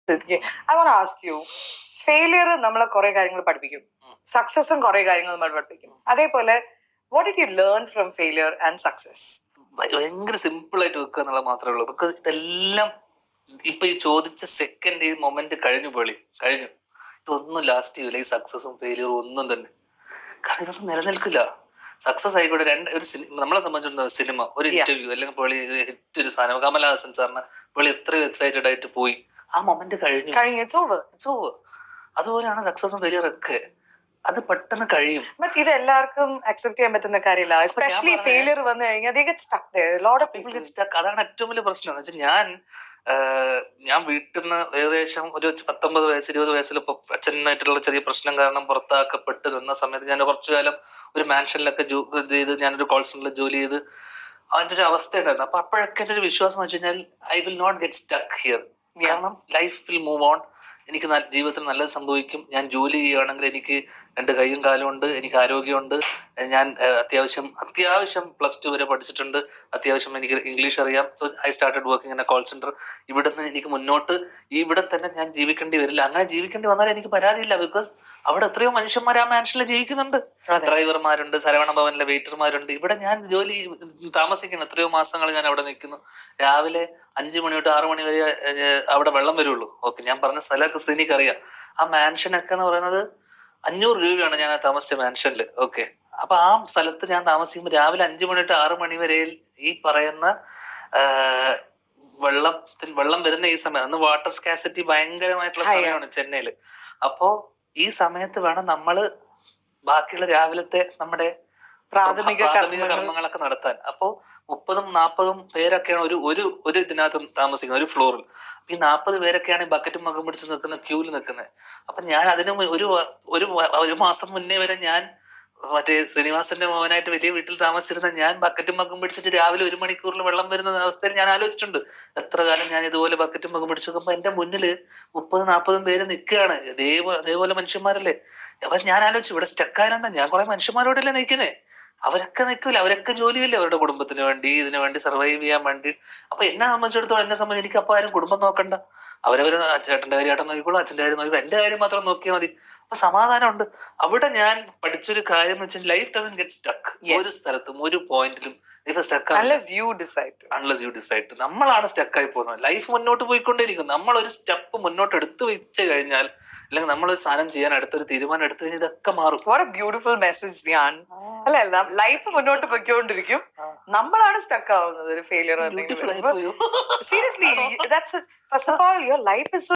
I want to ask you, failure നമ്മളെ കുറെ കാര്യങ്ങൾ പഠിപ്പിക്കും, സക്സസും കുറെ കാര്യങ്ങൾ നമ്മൾ പഠിപ്പിക്കും. അതേപോലെ what did you learn from failure and success? ഭയങ്കര സിമ്പിൾ ആയിട്ട് വെക്കുക എന്നുള്ളത് മാത്രമേ ഉള്ളൂ. ബിക്കോസ് ഇതെല്ലാം ഇപ്പൊ ഈ ചോദിച്ച സെക്കൻഡ് ഈ മൊമെന്റ് കഴിഞ്ഞു ഇതൊന്നും ലാസ്റ്റ് ചെയ്യൂല. ഈ സക്സസും ഫെയിലിയറും ഒന്നും തന്നെ. കാരണം ഇതൊന്നും നിലനിൽക്കില്ല. സക്സസ് ആയിക്കോട്ടെ, നമ്മളെ സംബന്ധിച്ചിടത്തോളം സിനിമ ഒരു ഇന്റർവ്യൂ അല്ലെങ്കിൽ പുള്ളി ഹിറ്റ് ഒരു സാധനം, കമലഹാസൻ സാറിന് പുള്ളി എത്രയും എക്സൈറ്റഡ് ആയിട്ട് പോയി, ആ മൊമെന്റ് കഴിഞ്ഞു. അതുപോലെയാണ് സക്സസും ഫെയിലിയറും ഒക്കെ. അത് പെട്ടെന്ന് കഴിയും. ബട്ട് ഇത് എല്ലാവർക്കും അക്സെപ്റ്റ് ചെയ്യാൻ പറ്റുന്ന കാര്യമില്ല. എസ്പെഷ്യലി ഫെയിലിയർ വന്നു കഴിഞ്ഞാൽ they get stuck there. A lot of people get stuck. അതാണ് ഏറ്റവും വലിയ പ്രശ്നം. എന്ന് വെച്ചാൽ ഞാൻ വീട്ടിൽ നിന്ന് ഏകദേശം ഒരു 19 വയസ്സ് 20 വയസ്സിൽ അച്ഛനായിട്ടുള്ള ചെറിയ പ്രശ്നം കാരണം പുറത്താക്കപ്പെട്ട് നിന്ന സമയത്ത് ഞാൻ കുറച്ചു കാലം ഒരു മാൻഷനിലൊക്കെ ചെയ്ത് ഞാനൊരു കോൾ സെന്ററിൽ ജോലി ചെയ്ത് അതിൻ്റെ ഒരു അവസ്ഥ ഉണ്ടായിരുന്നു. അപ്പൊ അപ്പോഴൊക്കെ എൻ്റെ ഒരു വിശ്വാസം എന്ന് വെച്ച് കഴിഞ്ഞാൽ I will not get stuck here. കാരണം ലൈഫ് വിൽ മൂവ് ഓൺ. എനിക്ക് ജീവിതത്തിൽ നല്ലത് സംഭവിക്കും. ഞാൻ ജോലി ചെയ്യുകയാണെങ്കിൽ എനിക്ക് 2 കൈയും കാലും ഉണ്ട്, എനിക്ക് ആരോഗ്യമുണ്ട്. ഞാൻ അത്യാവശ്യം +2 വരെ പഠിച്ചിട്ടുണ്ട്. അത്യാവശ്യം എനിക്ക് ഇംഗ്ലീഷ് അറിയാം. So I started working in A call centre. ഇവിടെ നിന്ന് എനിക്ക് മുന്നോട്ട് ഇവിടെ തന്നെ ഞാൻ ജീവിക്കേണ്ടി വരില്ല. അങ്ങനെ ജീവിക്കേണ്ടി വന്നാൽ എനിക്ക് പരാതിയില്ല. ബിക്കോസ് അവിടെ എത്രയോ മനുഷ്യന്മാർ ആ മാൻഷനിൽ ജീവിക്കുന്നുണ്ട്. ഡ്രൈവർമാരുണ്ട്, സരവണ ഭവനിലെ വെയിറ്റർമാരുണ്ട്. ഇവിടെ ഞാൻ താമസിക്കുന്നു. എത്രയോ മാസങ്ങൾ ഞാൻ അവിടെ നിൽക്കുന്നു. രാവിലെ 5 മണി തൊട്ട് 6 മണി വരെ അവിടെ വെള്ളം വരുള്ളൂ. ഓക്കെ, ഞാൻ പറഞ്ഞ സ്ഥലമൊക്കെ ശ്രീനിക്ക് അറിയാം. ആ മാൻഷനൊക്കെ എന്ന് പറയുന്നത് 500 രൂപയാണ് ഞാൻ ആ താമസിച്ച മാൻഷനിൽ. ഓക്കെ, അപ്പൊ ആ സ്ഥലത്ത് ഞാൻ താമസിക്കുമ്പോൾ രാവിലെ 5 മണി തൊട്ട് 6 മണി വരെ ഈ പറയുന്ന വെള്ളം വരുന്ന ഈ സമയം, അന്ന് വാട്ടർ സ്കാസിറ്റി ഭയങ്കരമായിട്ടുള്ള സമയമാണ് ചെന്നൈയില്. അപ്പോ ഈ സമയത്ത് വേണം നമ്മള് ബാക്കിയുള്ള രാവിലത്തെ നമ്മുടെ പ്രാഥമിക കർമ്മങ്ങളൊക്കെ നടത്താൻ. അപ്പോ 30-40 പേരൊക്കെയാണ് ഒരു ഇതിനകത്ത് താമസിക്കുന്നത്, ഒരു ഫ്ലോറിൽ. ഈ 40 പേരൊക്കെയാണ് ഈ ബക്കറ്റും മകം പിടിച്ച് നിൽക്കുന്ന ക്യൂവിൽ നിൽക്കുന്നത്. അപ്പൊ ഞാൻ അതിന് ഒരു മാസം മുന്നേ വരെ ഞാൻ മറ്റേ ശ്രീനിവാസന്റെ മോനായിട്ട് വലിയ വീട്ടിൽ താമസിച്ചിരുന്ന ഞാൻ ബക്കറ്റും മകം പിടിച്ചിട്ട് രാവിലെ 1 മണിക്കൂറിൽ വെള്ളം വരുന്ന അവസ്ഥയിൽ ഞാൻ ആലോചിച്ചിട്ടുണ്ട്. എത്ര കാലം ഞാൻ ഇതുപോലെ ബക്കറ്റും മകം പിടിച്ചു നോക്കുമ്പോ എന്റെ മുന്നില് 30-40 പേര് നിൽക്കുകയാണ്. അതേപോലെ മനുഷ്യന്മാരല്ലേ. അപ്പൊ ഞാൻ ആലോചിച്ചു, ഇവിടെ സ്റ്റക്കാനെന്താ, ഞാൻ കുറെ മനുഷ്യന്മാരോടല്ലേ നിൽക്കുന്നേ. അവരൊക്കെ നിൽക്കൂല, അവരൊക്കെ ജോലിയില്ലേ അവരുടെ കുടുംബത്തിന് വേണ്ടി, ഇതിനു വേണ്ടി സർവൈവ് ചെയ്യാൻ വേണ്ടി. അപ്പൊ എന്നെ സംബന്ധിച്ചിടത്തോളം എനിക്ക് അപ്പൊ ആരും കുടുംബം നോക്കണ്ട. അവരവര് ചേട്ടന്റെ കാര്യം ഏട്ടൻ നോക്കിക്കോളൂ, അച്ഛന്റെ കാര്യം നോക്കിക്കോളൂ, എന്റെ കാര്യം മാത്രം നോക്കിയാൽ മതി. അപ്പൊ സമാധാനമുണ്ട്. അവിടെ ഞാൻ പഠിച്ചൊരു കാര്യം എന്ന് വെച്ചാൽ ലൈഫ് ഡസൻ ഗെറ്റ് സ്റ്റക്ക്. ഒരു സ്ഥലത്തും ഒരു പോയിന്റിലും unless you decide. നമ്മളാണ് സ്റ്റക്കായി പോകുന്നത്. ലൈഫ് മുന്നോട്ട് പോയിക്കൊണ്ടേയിരിക്കും. നമ്മൾ ഒരു സ്റ്റെപ്പ് മുന്നോട്ട് എടുത്തു വെച്ച് കഴിഞ്ഞാൽ, അല്ലെങ്കിൽ നമ്മളൊരു സാധനം ചെയ്യാൻ അടുത്തൊരു തീരുമാനം എടുത്തു കഴിഞ്ഞാൽ ഇതൊക്കെ മാറും. What a beautiful message, Dhyan. അല്ല, ലൈഫ് മുന്നോട്ട് പോയിക്കൊണ്ടിരിക്കും, നമ്മളാണ് സ്റ്റക്ക് ആവുന്നത്. ഒരു failure seriously, that's first of all, your life is so